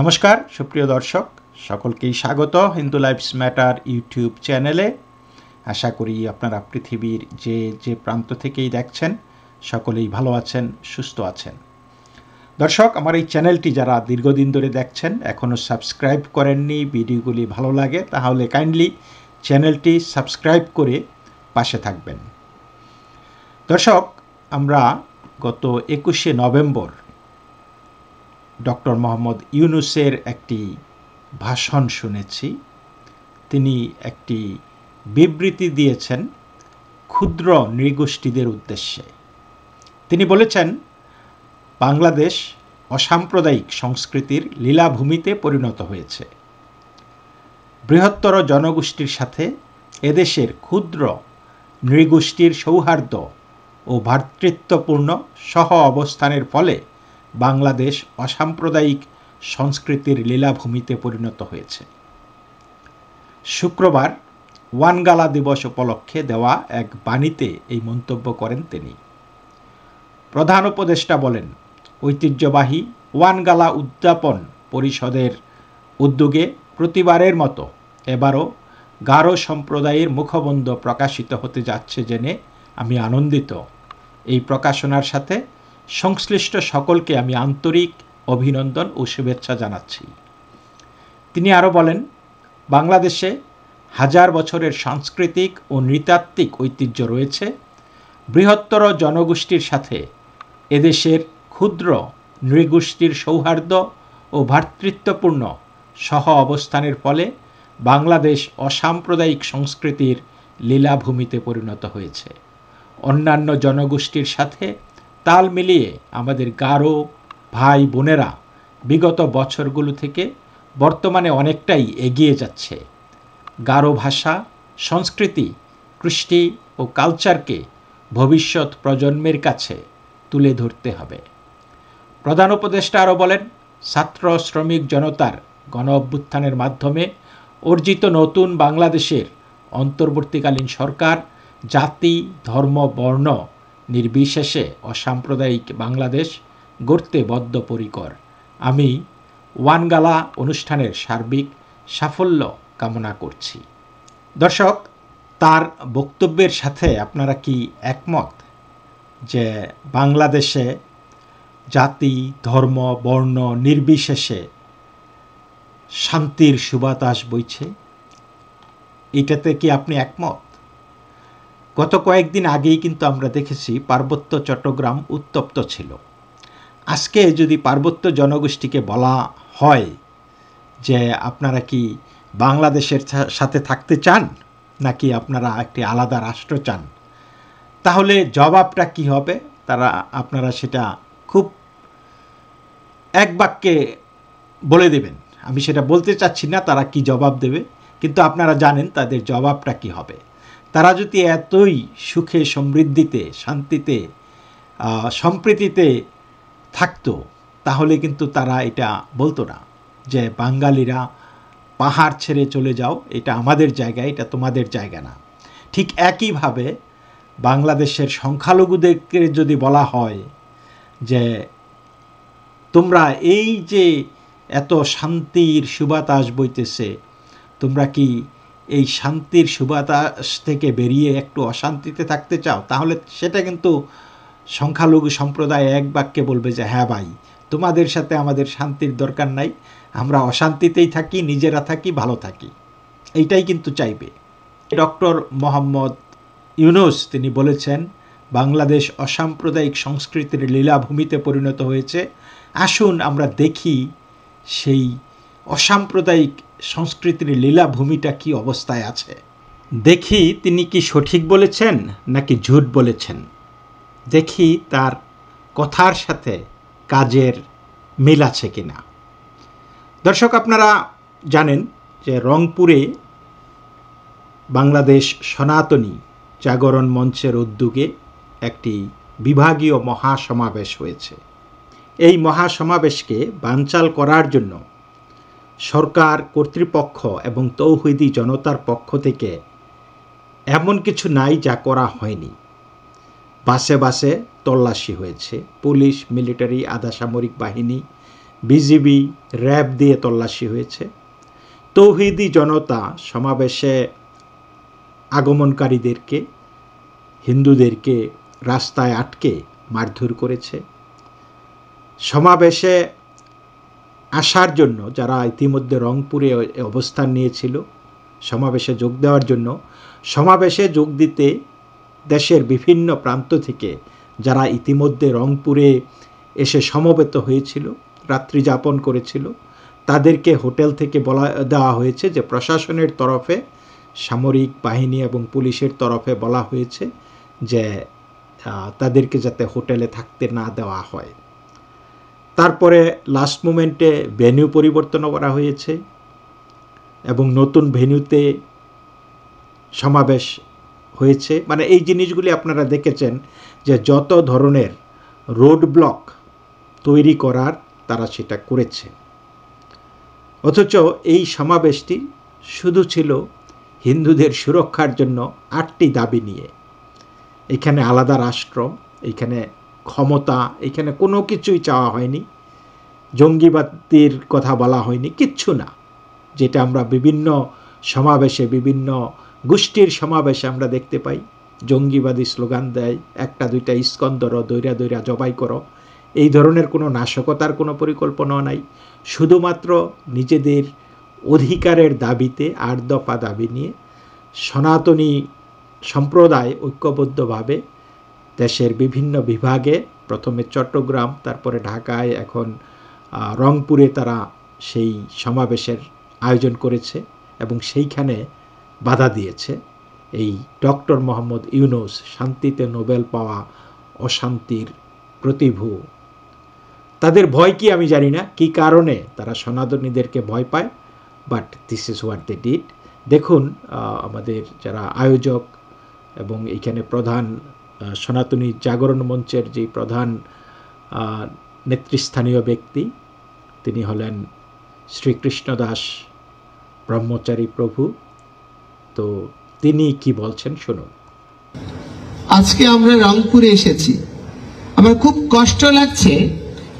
নমস্কার সুপ্রিয় দর্শক, সকলকেই স্বাগত হিন্দু লাইফস ম্যাটার ইউটিউব চ্যানেলে। আশা করি আপনারা পৃথিবীর যে প্রান্ত থেকেই দেখছেন সকলেই ভালো আছেন, সুস্থ আছেন। দর্শক, আমার এই চ্যানেলটি যারা দীর্ঘদিন ধরে দেখছেন, এখনও সাবস্ক্রাইব করেননি, ভিডিওগুলি ভালো লাগে তাহলে কাইন্ডলি চ্যানেলটি সাবস্ক্রাইব করে পাশে থাকবেন। দর্শক, আমরা গত 21শে নভেম্বর ডক্টর মোহাম্মদ ইউনূসের একটি ভাষণ শুনেছি। তিনি একটি বিবৃতি দিয়েছেন ক্ষুদ্র নৃগোষ্ঠীদের উদ্দেশ্যে। তিনি বলেছেন, বাংলাদেশ অসাম্প্রদায়িক সংস্কৃতির লীলাভূমিতে পরিণত হয়েছে। বৃহত্তর জনগোষ্ঠীর সাথে এদেশের ক্ষুদ্র নৃগোষ্ঠীর সৌহার্দ্য ও ভ্রাতৃত্বপূর্ণ সহ অবস্থানের ফলে বাংলাদেশ অসাম্প্রদায়িক সংস্কৃতির লীলাভূমিতে পরিণত হয়েছে। শুক্রবার ওয়ানগালা দিবস উপলক্ষে দেওয়া এক বাণীতে এই মন্তব্য করেন তিনি। প্রধান উপদেষ্টা বলেন, ঐতিহ্যবাহী ওয়ানগালা উদযাপন পরিষদের উদ্যোগে প্রতিবারের মতো এবারও গারো সম্প্রদায়ের মুখবন্ধ প্রকাশিত হতে যাচ্ছে জেনে আমি আনন্দিত। এই প্রকাশনার সাথে সংশ্লিষ্ট সকলকে আমি আন্তরিক অভিনন্দন ও শুভেচ্ছা জানাচ্ছি। তিনি আরও বলেন, বাংলাদেশে হাজার বছরের সাংস্কৃতিক ও নৃতাত্ত্বিক ঐতিহ্য রয়েছে। বৃহত্তর জনগোষ্ঠীর সাথে এদেশের ক্ষুদ্র নৃগোষ্ঠীর সৌহার্দ্য ও ভ্রাতৃত্বপূর্ণ সহ অবস্থানের ফলে বাংলাদেশ অসাম্প্রদায়িক সংস্কৃতির লীলাভূমিতে পরিণত হয়েছে। অন্যান্য জনগোষ্ঠীর সাথে তাল মিলিয়ে আমাদের গারো ভাই বোনেরা বিগত বছরগুলো থেকে বর্তমানে অনেকটাই এগিয়ে যাচ্ছে। গারো ভাষা, সংস্কৃতি, কৃষ্টি ও কালচারকে ভবিষ্যৎ প্রজন্মের কাছে তুলে ধরতে হবে। প্রধান উপদেষ্টা আরও বলেন, ছাত্র শ্রমিক জনতার গণ অভ্যুত্থানের মাধ্যমে অর্জিত নতুন বাংলাদেশের অন্তর্বর্তীকালীন সরকার জাতি, ধর্ম, বর্ণ নির্বিশেষে অসাম্প্রদায়িক বাংলাদেশ গড়তে বদ্ধপরিকর। আমি ওয়ানগালা অনুষ্ঠানের সার্বিক সাফল্য কামনা করছি। দর্শক, তার বক্তব্যের সাথে আপনারা কি একমত যে বাংলাদেশে জাতি, ধর্ম, বর্ণ নির্বিশেষে শান্তির সুবাতাস বইছে? এটাতে কি আপনি একমত? গত কয়েকদিন আগেই কিন্তু আমরা দেখেছি পার্বত্য চট্টগ্রাম উত্তপ্ত ছিল। আজকে যদি পার্বত্য জনগোষ্ঠীকে বলা হয় যে আপনারা কি বাংলাদেশের সাথে থাকতে চান নাকি আপনারা একটি আলাদা রাষ্ট্র চান, তাহলে জবাবটা কি হবে? আপনারা সেটা খুব এক বাক্যে বলে দেবেন। আমি সেটা বলতে চাচ্ছি না তারা কি জবাব দেবে, কিন্তু আপনারা জানেন তাদের জবাবটা কি হবে। তারা যদি এতই সুখে, সমৃদ্ধিতে, শান্তিতে, সম্প্রীতিতে থাকতো, তাহলে কিন্তু তারা এটা বলতো না যে বাঙালিরা পাহাড় ছেড়ে চলে যাও, এটা আমাদের জায়গা, এটা তোমাদের জায়গা না। ঠিক একইভাবে বাংলাদেশের সংখ্যালঘুদেরকে যদি বলা হয় যে তোমরা এই যে এত শান্তির সুবাতাস বইতেছে, তোমরা কি এই শান্তির সুবাতাস থেকে বেরিয়ে একটু অশান্তিতে থাকতে চাও, তাহলে সেটা কিন্তু সংখ্যালঘু সম্প্রদায় এক বাক্যে বলবে যে হ্যাঁ ভাই, তোমাদের সাথে আমাদের শান্তির দরকার নাই, আমরা অশান্তিতেই থাকি, নিজেরা থাকি, ভালো থাকি, এইটাই কিন্তু চাইবে। ডক্টর মোহাম্মদ ইউনূস তিনি বলেছেন, বাংলাদেশ অসাম্প্রদায়িক সংস্কৃতির লীলাভূমিতে পরিণত হয়েছে। আসুন আমরা দেখি সেই অসাম্প্রদায়িক সংস্কৃতির লীলাভূমিটা কি অবস্থায় আছে। দেখি তিনি কি সঠিক বলেছেন নাকি ঝুট বলেছেন। দেখি তার কথার সাথে কাজের মিল আছে কিনা। দর্শক, আপনারা জানেন যে রংপুরে বাংলাদেশ সনাতনী জাগরণ মঞ্চের উদ্যোগে একটি বিভাগীয় মহাসমাবেশ হয়েছে। এই মহাসমাবেশকে বানচাল করার জন্য সরকার, কর্তৃপক্ষ এবং তৌহিদি জনতার পক্ষ থেকে এমন কিছু নাই যা করা হয়নি। বাসে বাসে তল্লাশি হয়েছে, পুলিশ, মিলিটারি, আধা সামরিক বাহিনী, বিজিবি, র্যাব দিয়ে তল্লাশি হয়েছে। তৌহিদি জনতা সমাবেশে আগমনকারীদেরকে, হিন্দুদেরকে রাস্তায় আটকে মারধর করেছে। সমাবেশে আসার জন্য যারা ইতিমধ্যে রংপুরে অবস্থান নিয়েছিল সমাবেশে যোগ দেওয়ার জন্য, সমাবেশে যোগ দিতে দেশের বিভিন্ন প্রান্ত থেকে যারা ইতিমধ্যে রংপুরে এসে সমবেত হয়েছিল, রাত্রি যাপন করেছিল, তাদেরকে হোটেল থেকে দেওয়া হয়েছে যে প্রশাসনের তরফে, সামরিক বাহিনী এবং পুলিশের তরফে বলা হয়েছে যে তাদেরকে যাতে হোটেলে থাকতে না দেওয়া হয়। তারপরে লাস্ট মোমেন্টে ভেন্যু পরিবর্তন করা হয়েছে এবং নতুন ভেন্যুতে সমাবেশ হয়েছে। মানে এই জিনিসগুলি আপনারা দেখেছেন যে যত ধরনের রোড ব্লক তৈরি করার তারা সেটা করেছে। অথচ এই সমাবেশটি শুধু ছিল হিন্দুদের সুরক্ষার জন্য 8টি দাবি নিয়ে। এখানে আলাদা রাষ্ট্র, এখানে ক্ষমতা, এখানে কোনো কিছুই চাওয়া হয়নি, জঙ্গিবাদের কথা বলা হয়নি, কিচ্ছু না। যেটা আমরা বিভিন্ন সমাবেশে, বিভিন্ন গোষ্ঠীর সমাবেশে আমরা দেখতে পাই, জঙ্গিবাদী স্লোগান দেয়, 1-2টা ইস্কন ধরো, দৈরা দৈরা জবাই করো, এই ধরনের কোনো নাশকতার কোনো পরিকল্পনা নাই। শুধুমাত্র নিজেদের অধিকারের দাবিতে 8 দফা দাবি নিয়ে সনাতনী সম্প্রদায় ঐক্যবদ্ধভাবে দেশের বিভিন্ন বিভাগে, প্রথমে চট্টগ্রাম, তারপরে ঢাকায়, এখন রংপুরে তারা সেই সমাবেশের আয়োজন করেছে এবং সেইখানে বাধা দিয়েছে এই ডক্টর মোহাম্মদ ইউনূস, শান্তিতে নোবেল পাওয়া অশান্তির প্রতিভূ। তাদের ভয় কি আমি জানি না, কি কারণে তারা সনাতনীদেরকে ভয় পায়, but this is what they did. দেখুন আমাদের যারা আয়োজক এবং এইখানে প্রধান সনাতনী জাগরণ মঞ্চের যে প্রধান নেতৃস্থানীয় ব্যক্তি, তিনি হলেন শ্রীকৃষ্ণ দাস ব্রহ্মচারী প্রভু। তো তিনি কি বলছেন শুনুন। আজকে আমরা রংপুরে এসেছি, আমার খুব কষ্ট লাগছে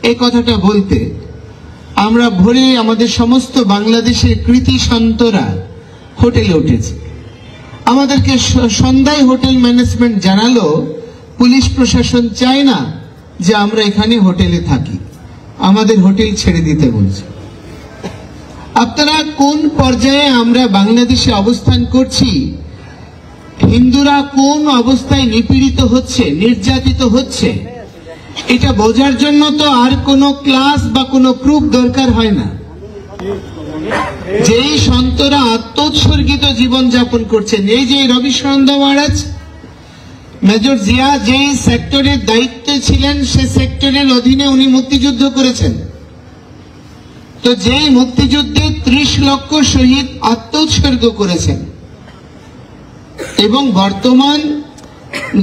এই কথাটা বলতে। আমরা ভোরে আমাদের সমস্ত বাংলাদেশের কৃতি সন্তরা হোটেলে উঠেছে। আমাদেরকে সন্ধ্যায় হোটেল ম্যানেজমেন্ট জানালো পুলিশ প্রশাসন চায় না যে আমরা এখানে হোটেলে থাকি, আমাদের হোটেল ছেড়ে দিতে বলছে। আপনারা কোন পর্যায়ে আমরা বাংলাদেশে অবস্থান করছি, হিন্দুরা কোন অবস্থায় নিপীড়িত হচ্ছে, নির্যাতিত হচ্ছে, এটা বোঝার জন্য তো আর কোনো ক্লাস বা কোনো প্রুফ দরকার হয় না। যেই সন্তরা আত্মোৎসর্গিত জীবন যাপন করছেন, এই যে রবিশানন্দ মহারাজ, মেজর জিয়া যেই সেক্টরের দায়িত্বে ছিলেন, সে সেক্টরের অধীনে উনি মুক্তিযুদ্ধ করেছেন। তো যেই মুক্তিযুদ্ধে 30 লক্ষ শহীদ আত্মোৎসর্গ করেছেন এবং বর্তমান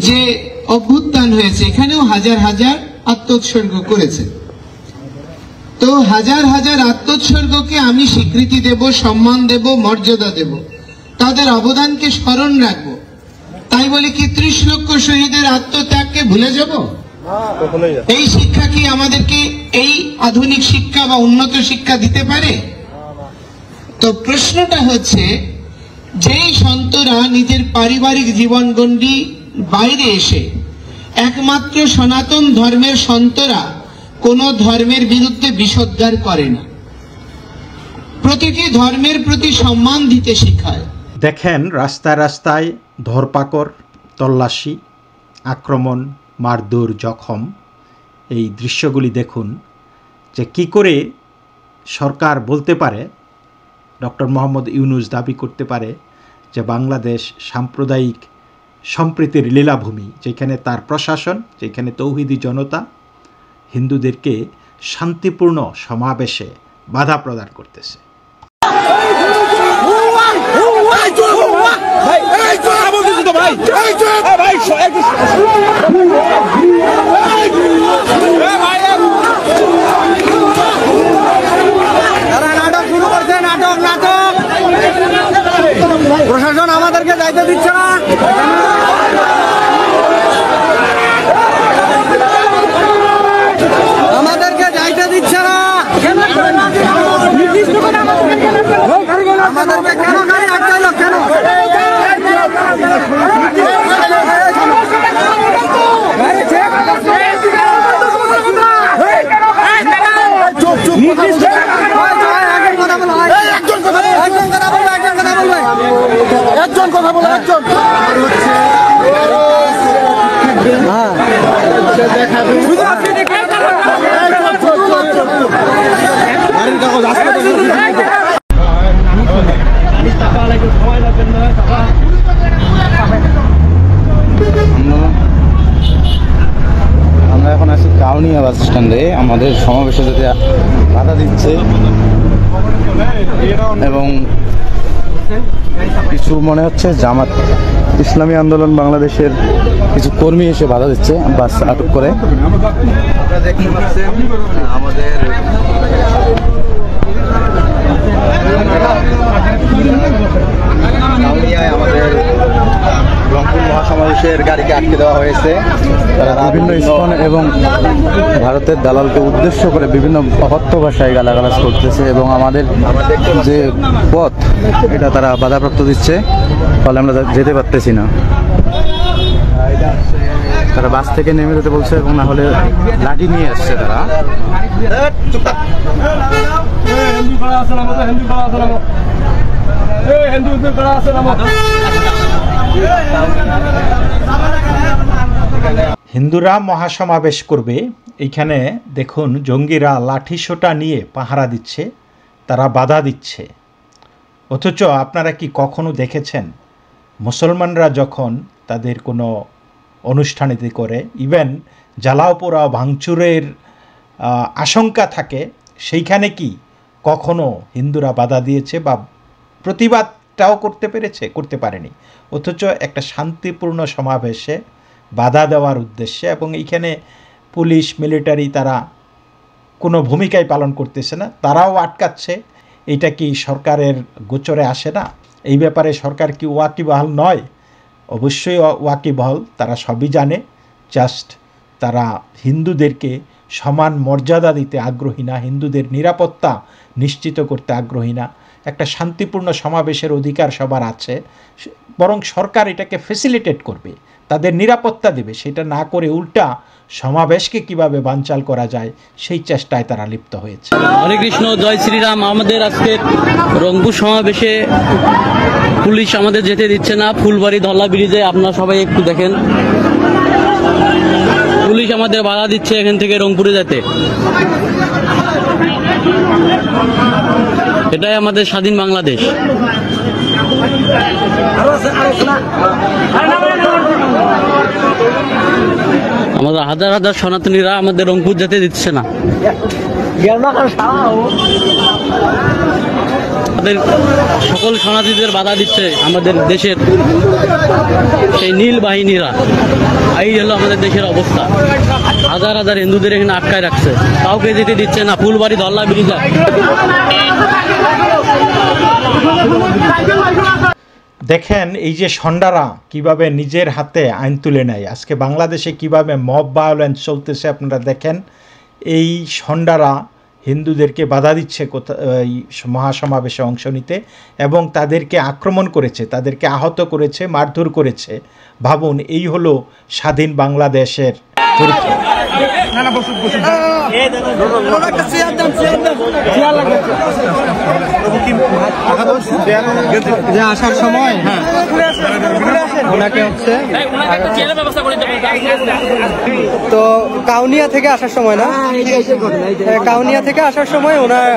যে অভ্যুত্থান হয়েছে এখানেও হাজার হাজার আত্মোৎসর্গ করেছে। তো হাজার হাজার আত্মোৎসর্গকে আমি স্বীকৃতি দেব, সম্মান দেব, মর্যাদা দেব, তাদের অবদানকে স্মরণ রাখব। তাই বলে কি 30 লক্ষ শহীদের আত্মত্যাগকে ভুলে যাব? এই শিক্ষা কি আমাদেরকে এই আধুনিক শিক্ষা বা উন্নত শিক্ষা দিতে পারে? তো প্রশ্নটা হচ্ছে, যেই সন্তরা নিজের পারিবারিক জীবনগণ্ডি বাইরে এসে, একমাত্র সনাতন ধর্মের সন্তরা কোন ধর্মের বিরুদ্ধে বিষোদ্গার করে না, প্রতিটি ধর্মের প্রতি সম্মান দিতে শেখায়। দেখেন রাস্তায় রাস্তায় ধরপাকড়, তল্লাশি, আক্রমণ, মারধর, জখম, এই দৃশ্যগুলি দেখুন যে কি করে সরকার বলতে পারে, ডক্টর মোহাম্মদ ইউনূস দাবি করতে পারে যে বাংলাদেশ সাম্প্রদায়িক সম্প্রীতির লীলাভূমি, যেখানে তার প্রশাসন, যেখানে তৌহিদি জনতা হিন্দুদেরকে শান্তিপূর্ণ সমাবেশে বাধা প্রদান করতেছে। প্রশাসন আমাদেরকে দায়িত্ব দিচ্ছে না। আমাদেরকে দায়িত্ব দিচ্ছে না। একজন কথা বলো, একজন। আমরা এখন আছি কাউনিয়া বাস স্ট্যান্ডে। আমাদের সমাবেশে যেতে বাধা দিচ্ছে এবং কিছু মনে হচ্ছে জামাত ইসলামী আন্দোলন বাংলাদেশের কিছু কর্মী এসে বাধা দিচ্ছে বাস আটক করে। আপনারা দেখতে পাচ্ছেন আমাদের আমাদের রংপুর মহাসমাবেশের গাড়িকে আটকে দেওয়া হয়েছে। তারা বিভিন্ন স্থান এবং ভারতের দালালকে উদ্দেশ্য করে বিভিন্ন অকথ্য ভাষায় গালাগালাজ করতেছে এবং আমাদের যে পথ এটা তারা বাধাপ্রাপ্ত দিচ্ছে, ফলে আমরা যেতে পারতেছি না। তারা বাস থেকে নেমে যেতে বলছে এবং না হলে লাঠি নিয়ে আসছে তারা। হিন্দুরা মহাসমাবেশ করবে, এইখানে দেখুন জঙ্গিরা লাঠিসোঁটা নিয়ে পাহারা দিচ্ছে, তারা বাধা দিচ্ছে। অথচ আপনারা কি কখনো দেখেছেন মুসলমানরা যখন তাদের কোনো অনুষ্ঠানেতে করে, ইভেন জ্বালাও পোড়াও ভাঙচুরের আশঙ্কা থাকে, সেইখানে কি কখনো হিন্দুরা বাধা দিয়েছে বা প্রতিবাদটাও করতে পেরেছে? করতে পারেনি। অথচ একটা শান্তিপূর্ণ সমাবেশে বাধা দেওয়ার উদ্দেশ্যে, এবং এইখানে পুলিশ মিলিটারি তারা কোনো ভূমিকাই পালন করতেছে না, তারাও আটকাচ্ছে। এটা কি সরকারের গোচরে আসে না? এই ব্যাপারে সরকার কি ওয়াকিবহাল নয়? অবশ্যই ওয়াকিবহাল, তারা সবই জানে, জাস্ট তারা হিন্দুদেরকে সমান মর্যাদা দিতে আগ্রহী না, হিন্দুদের নিরাপত্তা নিশ্চিত করতে আগ্রহী না। একটা শান্তিপূর্ণ সমাবেশের অধিকার সবার আছে, বরং সরকার এটাকে ফেসিলিটেট করবে, তাদের নিরাপত্তা দেবে। সেটা না করে উল্টা সমাবেশকে কিভাবে বানচাল করা যায় সেই চেষ্টায় তারা লিপ্ত হয়েছে। হরে কৃষ্ণ, জয় শ্রীরাম। আমাদের আজকের রংপুর সমাবেশে পুলিশ আমাদের যেতে দিচ্ছে না। ফুলবাড়ি ধল্লা ব্রিজে আপনারা সবাই একটু দেখেন, পুলিশ আমাদের বাধা দিচ্ছে এখান থেকে রংপুরে যেতে। এটাই আমাদের স্বাধীন বাংলাদেশ। আমাদের হাজার হাজার সনাতনীরা আমাদের রংপুর যেতে দিচ্ছে না। আমাদের সকল সনাতনীদের বাধা দিচ্ছে আমাদের দেশের সেই নীল বাহিনীরা। এই হলো আমাদের দেশের অবস্থা। হাজার হাজার হিন্দুদের এখানে আটকায় রাখছে, কাউকে যেতে দিচ্ছে না। ফুলবাড়ি ধল্লা ব্রিজে দেখেন এই যে ষণ্ডারা কিভাবে নিজের হাতে আইন তুলে নেয়। আজকে বাংলাদেশে কিভাবে মব ভায়োলেন্স চলতেছে আপনারা দেখেন। এই ষণ্ডারা হিন্দুদেরকে বাধা দিচ্ছে এই মহাসমাবেশে অংশ নিতে, এবং তাদেরকে আক্রমণ করেছে, তাদেরকে আহত করেছে, মারধর করেছে। ভাবুন, এই হলো স্বাধীন বাংলাদেশের চরিত্র। আসার সময় ওনাকে হচ্ছে তো কাউনিয়া থেকে আসার সময় না, কাউনিয়া থেকে আসার সময় ওনার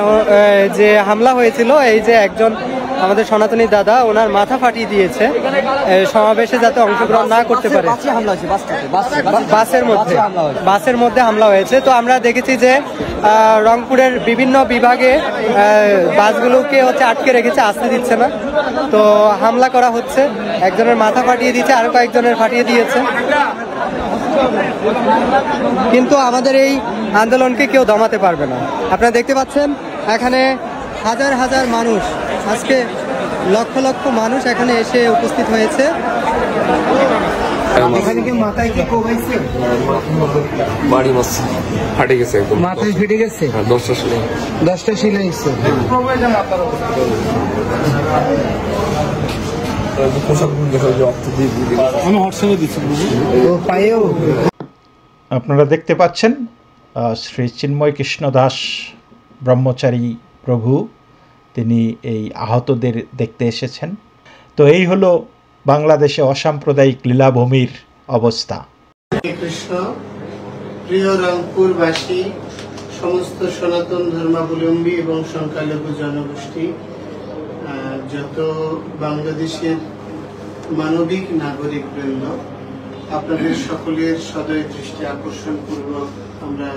যে হামলা হয়েছিল, এই যে একজন আমাদের সনাতনী দাদা ওনার মাথা ফাটিয়ে দিয়েছে সমাবেশে যাতে অংশগ্রহণ না করতে পারে। বাসের মধ্যে হামলা হয়েছে। তো আমরা দেখেছি যে রংপুরের বিভিন্ন বিভাগে বাসগুলোকে হচ্ছে আটকে রেখেছে, আসতে দিচ্ছে না। তো হামলা করা হচ্ছে, একজনের মাথা ফাটিয়ে দিয়েছে, আরো কয়েকজনের ফাটিয়ে দিয়েছে। কিন্তু আমাদের এই আন্দোলনকে কেউ দমাতে পারবে না। আপনারা দেখতে পাচ্ছেন এখানে হাজার হাজার মানুষ, আজকে লক্ষ লক্ষ মানুষ এখানে এসে উপস্থিত হয়েছে। মাথায় কি কোবাইছে? বাড়ি মাছ ফাটে গেছে একদম, মাথায় ফেটে গেছে। 10টা সিলাইছে। আপনারা দেখতে পাচ্ছেন শ্রী চিন্ময় কৃষ্ণ দাস ব্রহ্মচারী প্রভু, তিনি এই আহতদের দেখতে এসেছেন। তো এই হলো বাংলাদেশে অসাম্প্রদায়িক লীলাভূমির অবস্থা। কৃষ্ণ, প্রিয় রংপুরবাসী, সমস্ত সনাতন ধর্মাবলম্বী এবং সংখ্যালঘু জনগোষ্ঠী, যত বাংলাদেশের মানবিক নাগরিক বৃন্দ, আপনাদের সকলের সদয় দৃষ্টি আকর্ষণ পূর্বক আমরা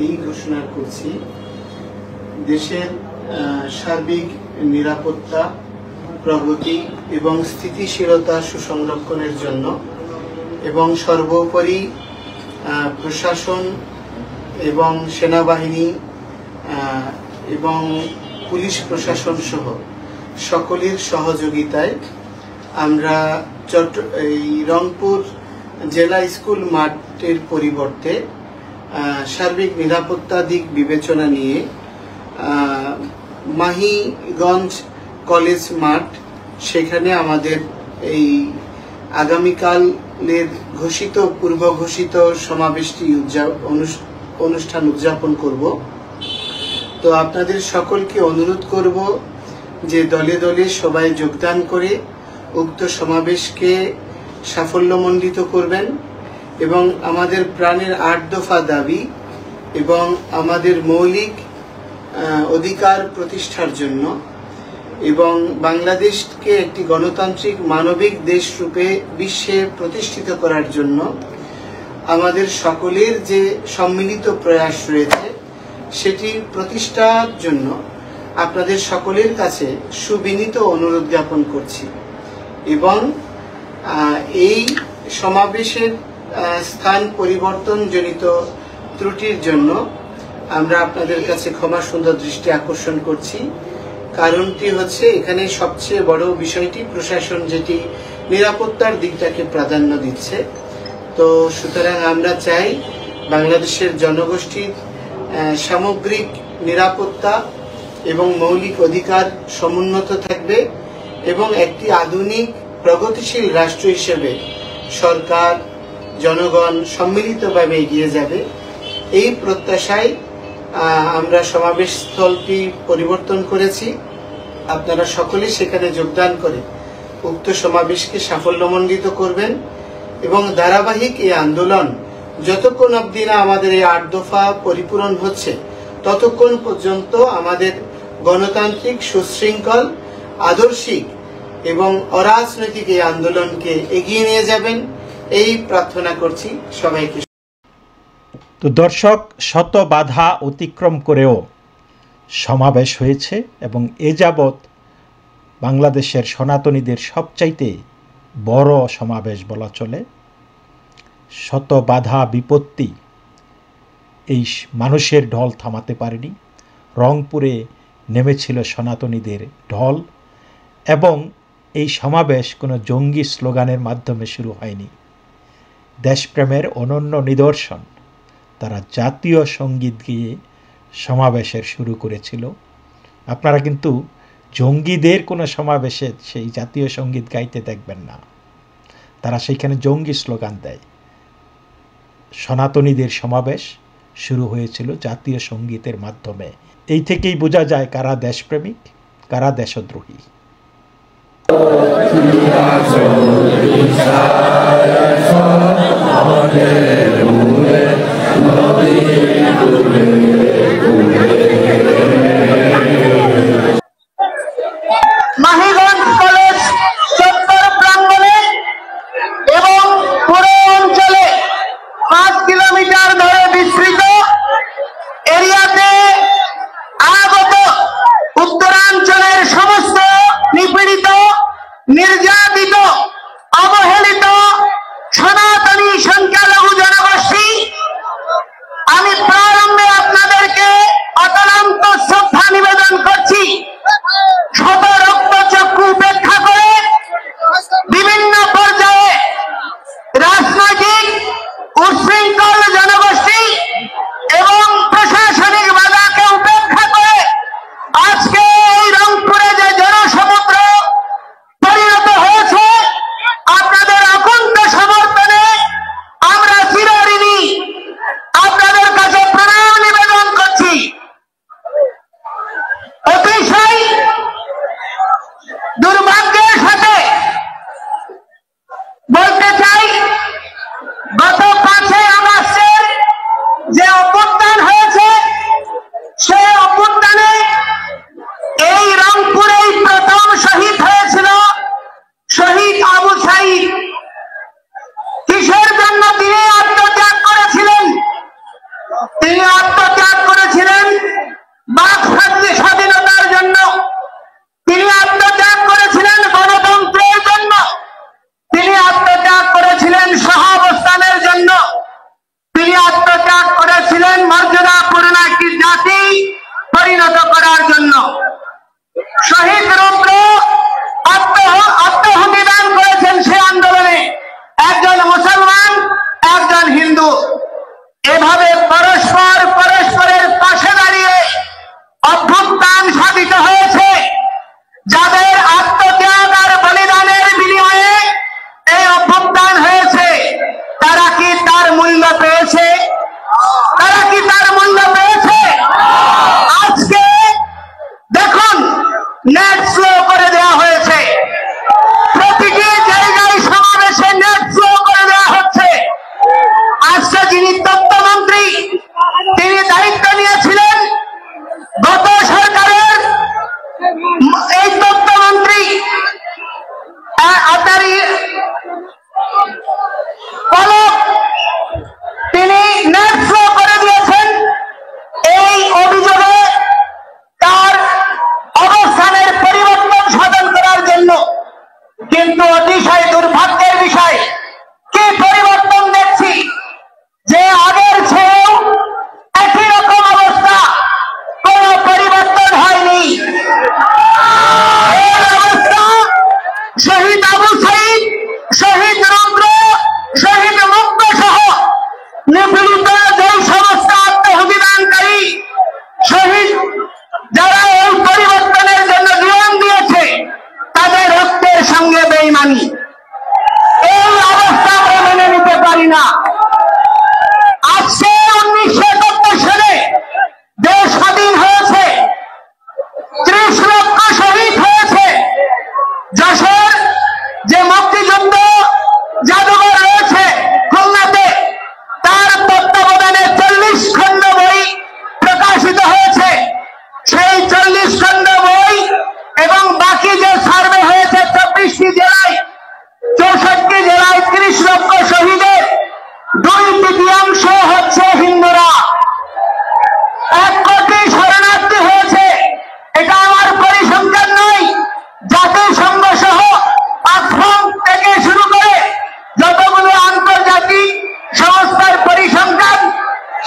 এই ঘোষণা করছি, দেশের সার্বিক নিরাপত্তা, প্রগতি এবং স্থিতিশীলতা সুসংরক্ষণের জন্য এবং সর্বোপরি প্রশাসন এবং সেনাবাহিনী এবং পুলিশ প্রশাসন সহ সকলের সহযোগিতায় আমরা এই রংপুর জেলা স্কুল মাঠের পরিবর্তে সার্বিক নিরাপত্তা দিক বিবেচনা নিয়ে মাহিগঞ্জ কলেজ মাঠ, সেখানে আমাদের এই আগামীকালের পূর্ব ঘোষিত সমাবেশটি অনুষ্ঠান উদযাপন করব। তো আপনাদের সকলকে অনুরোধ করব যে দলে দলে সবাই যোগদান করে উক্ত সমাবেশকে সাফল্যমণ্ডিত করবেন এবং আমাদের প্রাণের ৮ দফা দাবি এবং আমাদের মৌলিক অধিকার প্রতিষ্ঠার জন্য এবং বাংলাদেশকে একটি গণতান্ত্রিক মানবিক দেশ রূপে বিশ্বে প্রতিষ্ঠিত করার জন্য আমাদের সকলের যে সম্মিলিত প্রয়াস রয়েছে সেটি প্রতিষ্ঠার জন্য আপনাদের সকলের কাছে সুবিনীত অনুরোধ জ্ঞাপন করছি এবং এই সমাবেশের স্থান পরিবর্তন জনিত ত্রুটির জন্য আমরা আপনাদের কাছে ক্ষমা সুন্দর দৃষ্টি আকর্ষণ করছি। কারণটি হচ্ছে এখানে সবচেয়ে বড় বিষয়টি প্রশাসন যেটি নিরাপত্তার দিকটাকে প্রাধান্য দিচ্ছে। তো সুতরাং আমরা চাই বাংলাদেশের জনগোষ্ঠীর সামগ্রিক নিরাপত্তা এবং মৌলিক অধিকার সমুন্নত থাকবে এবং একটি আধুনিক প্রগতিশীল রাষ্ট্র হিসেবে সরকার জনগণ সম্মিলিতভাবে এগিয়ে যাবে। এই প্রত্যাশায় আমরা সমাবেশ স্থলটি পরিবর্তন করেছি। আপনারা সকলে সেখানে যোগদান করে উক্ত সমাবেশকে সাফল্যমণ্ডিত করবেন এবং ধারাবাহিক এই আন্দোলন যতক্ষণ অবধি না আমাদের এই ৮ দফা পরিপূরণ হচ্ছে ততক্ষণ পর্যন্ত আমাদের গণতান্ত্রিক, সুশৃঙ্খল, আদর্শিক এবং অরাজনৈতিক এই আন্দোলনকে এগিয়ে নিয়ে যাবেন এই প্রার্থনা করছি সবাইকে। তো দর্শক, শত বাধা অতিক্রম করেও সমাবেশ হয়েছে এবং এ যাবৎ বাংলাদেশের সনাতনীদের সবচাইতে বড় সমাবেশ বলা চলে। শত বাধা বিপত্তি এই মানুষের ঢল থামাতে পারেনি। রংপুরে নেমেছিল সনাতনীদের ঢল এবং এই সমাবেশ কোনো জঙ্গি স্লোগানের মাধ্যমে শুরু হয়নি। দেশপ্রেমের অনন্য নিদর্শন, তারা জাতীয় সঙ্গীত গিয়ে সমাবেশের শুরু করেছিল। আপনারা কিন্তু জঙ্গিদের কোনো সমাবেশে সেই জাতীয় সঙ্গীত গাইতে দেখবেন না, তারা সেইখানে জঙ্গি স্লোগান দেয়। সনাতনীদের সমাবেশ শুরু হয়েছিল জাতীয় সঙ্গীতের মাধ্যমে। এই থেকেই বোঝা যায় কারা দেশপ্রেমিক, কারা দেশদ্রোহী। মাহিগঞ্জ কলেজ চত্বর প্রাঙ্গণে এবং পুরো অঞ্চলে 5 কিলোমিটার ধরে বিস্তৃত এরিয়াতে আগত উত্তরাঞ্চলের সমস্ত নিপীড়িত, নির্যাতিত, অবহেলিত সনাতনী সংখ্যালঘু জনগোষ্ঠী, আমি যে সার্ভে হয়েছে 24টি জেলায় 64 জেলায় 30 লক্ষ শহীদের 2/3 হচ্ছে হিন্দুরা। 1 কোটি শরণার্থী হয়েছে, এটা আমার পরিসংখ্যান নয়, জাতিসংঘ সহ অক্সফাম থেকে শুরু করে যতগুলো আন্তর্জাতিক সংস্থার পরিসংখ্যান,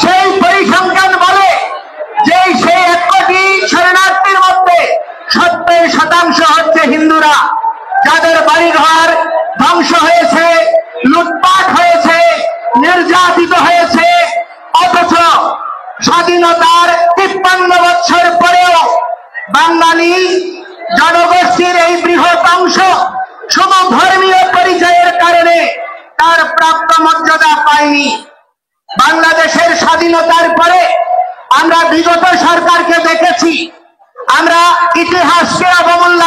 সেই পরিসংখ্যান বলে যে সেই 1 কোটি শরণার্থীর মধ্যে 70% হচ্ছে হিন্দুরা, যাদের বাড়িঘর ধ্বংস হয়েছে, লুটপাট হয়েছে, নির্যাতিত হয়েছে। অথচ স্বাধীনতার 53 বছর পরেও বাঙালি জনগোষ্ঠীর এই বৃহৎ অংশ শুধু ধর্মীয় পরিচয়ের কারণে তার প্রাপ্ত মর্যাদা পায়নি। বাংলাদেশের স্বাধীনতার পরে আমরা বিগত সরকারকে দেখেছি, আমরা ইতিহাসকে অবমূল্যায়ন